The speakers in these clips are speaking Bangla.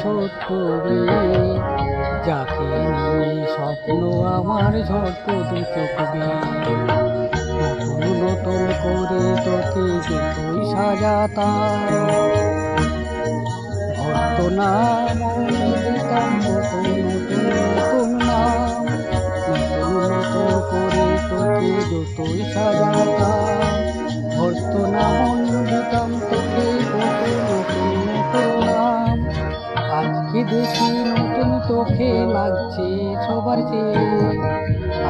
ছোট্ট মেয়ে, যাকে নিয়ে স্বপ্ন আমার ঝড় দু চোখ বেয়ে। নতুন নতুন করে তোকে যতই সাজাতাম, ভরত নাম দিতাম কত নতুন নতুন নাম। নতুন নতুন করে তোকে যতই সাজাতাম, ভরত নাম দিতাম তোকে কত নতুন নতুন নাম। আজকে দেখি নতুন তোকে লাগছে সবার চেয়ে,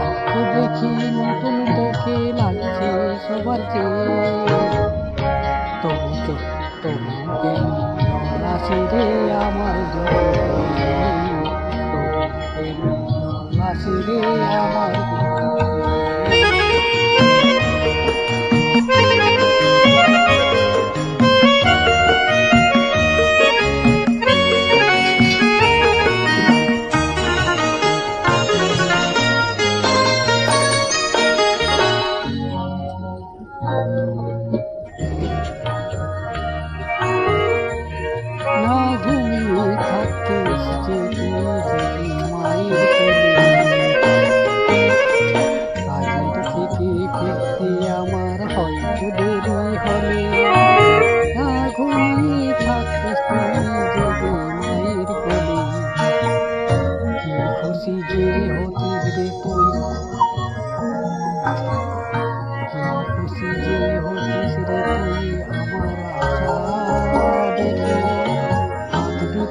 আজকে দেখি নতুন তোকে লাগছে সবার চেয়ে। তবু তবু কেন আসে রে আমার দুঃখে, তবু কেন আসে রে আমার না ঘুমিয়ে থাকিস যে তুই যদি মায়ের কোলে, কাজের থেকে ফিরতে আমার হয়তো দেরি হলে। না ঘুমিয়ে থাকিস তুই যদি মায়ের কোলে, কি খুশি যে হতিস রে তুই, কি খুশি যে হতিস রে তুই আমার আশা দেখে।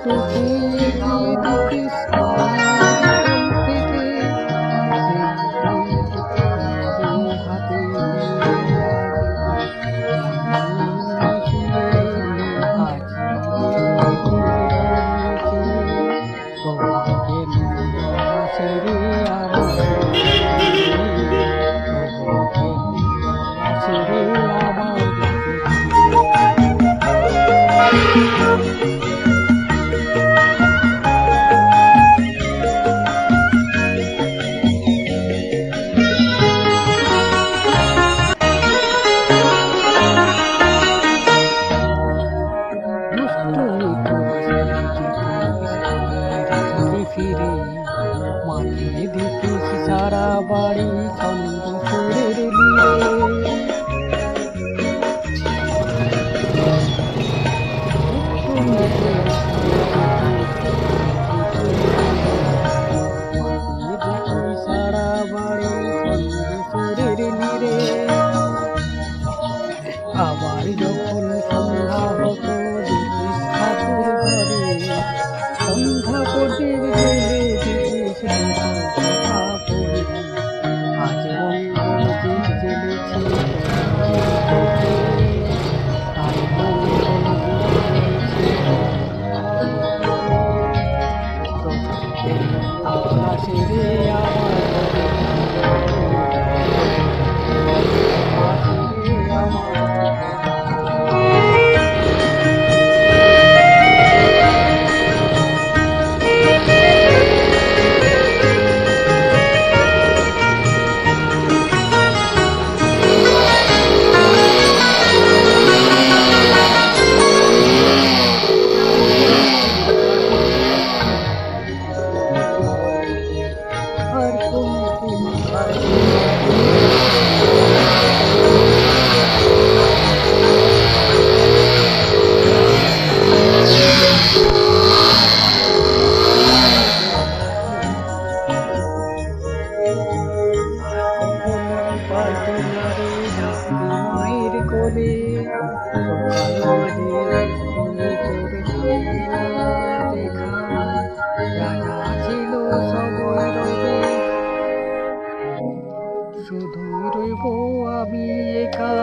তোকে দিতিস থেকে হাতে ফিরে মানিয়ে দিতিস সারা বাড়ি ছন্দ সুরের লিরে। মানিয়ে দিতিস সারা বাড়ি ছন্দ সুরের লিরে। আবার যখন সন্ধ্যা হতো দিতিস ঠাকুর ঘরে, সন্ধ্যা প্রদীপ জেলে দিতিস কথা পড়ে। আজ মঙ্গল দীপ জ্বেলেছি আজ মঙ্গল দীপ জ্বেলেছি রে মায়ের কোলে। দেখা রাজা ছিল সবই রবে, শুধুই রইব আমি একা।